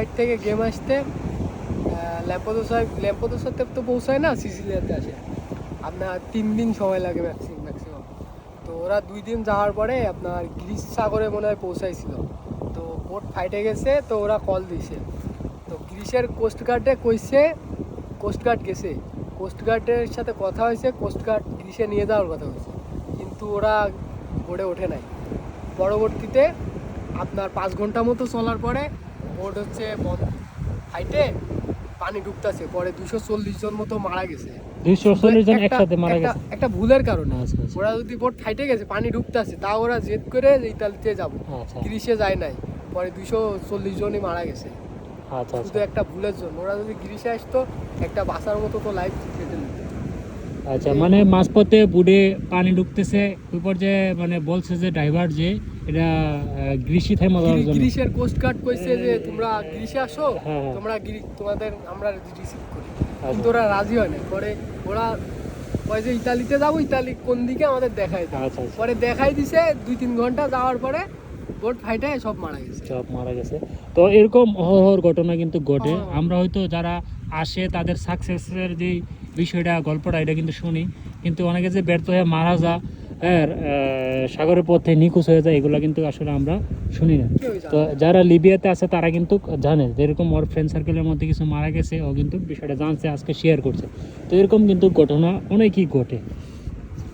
Side থেকে game আসতে ল্যাম্পোদোসাতে তো পৌঁছায় না, সিসিলিয়াতে আসে আপনার 3 দিন সময় লাগে ম্যাক্সিমাম। তো ওরা 2 দিন যাওয়ার পরে আপনার গ্রিস সাগরে মনে হয় পৌঁছাইছিল। তো বোট ফাইটে গেছে, তো ওরা কল দিছে। তো গ্রিসের কোস্টগার্ডে কইছে, কোস্টগার্ড গেছে, কোস্টগার্ডের সাথে কথা হয়েছে, কোস্টগার্ড গ্রিসে নিয়ে যাওয়ার কথা হয়েছে, কিন্তু ওরা বোটে ওঠে নাই। পরবর্তীতে আপনার 5 ঘন্টা মতো চলার পরে বোট হচ্ছে ফাইটে পানি ঢুকতেছে, পরে 240 জন মতো মারা গেছে। 240 জন একসাথে মারা গেছে একটা ভুলের কারণে। আচ্ছা, আচ্ছা। ওরা যদি বোট ফাইটে গেছে, পানি ঢুকতেছে, তা ওরা জেদ করে ইতালিতে যাবো, আচ্ছা গ্রিসে যায় নাই, পরে 240 জনই মারা গেছে আচ্ছা শুধু একটা ভুলের জন্য। ওরা যদি গ্রিসে আসতো, একটা বাঁচার মতো তো লাইফ কেটে নিত। আচ্ছা, মানে মাঝপথে বুড়ে পানি ঢুকতেছে, ওই পর্যায়ে মানে বলছে যে ড্রাইভার যে এটা গ্রিসি থামা দেওয়ার জন্য। গ্রিসের কোস্ট গার্ড কইছে যে তোমরা গ্রিসে আসো, হ্যাঁ। তোমরা তোমাদের আমরা রিসিভ করি, কিন্তু ওরা রাজি হয় না। পরে ওরা কয় যে ইতালিতে যাবো, ইতালি কোন দিকে আমাদের দেখাই দাও। আচ্ছা আচ্ছা, পরে দেখাই দিছে, 2-3 ঘন্টা যাওয়ার পরে বোট ফাইটে সব মারা গেছে। সব মারা গেছে। তো এরকম অহরহ ঘটনা কিন্তু ঘটে। হ্যাঁ। আমরা হয়তো যারা আসে তাদের সাকসেসের যে বিষয়টা, গল্পটা, এটা কিন্তু শুনি, কিন্তু অনেকে যে ব্যর্থ হয়ে মারা যায়, সাগরের পথে নিখোঁজ হয়ে যায়, এগুলো কিন্তু আসলে আমরা শুনি না। তো যারা লিবিয়াতে আছে তারা কিন্তু জানে যে এরকম ওর ফ্রেন্ড সার্কেলের মধ্যে কিছু মারা গেছে, ও কিন্তু বিষয়টা জানছে, আজকে শেয়ার করছে। তো এরকম কিন্তু ঘটনা অনেকই ঘটে।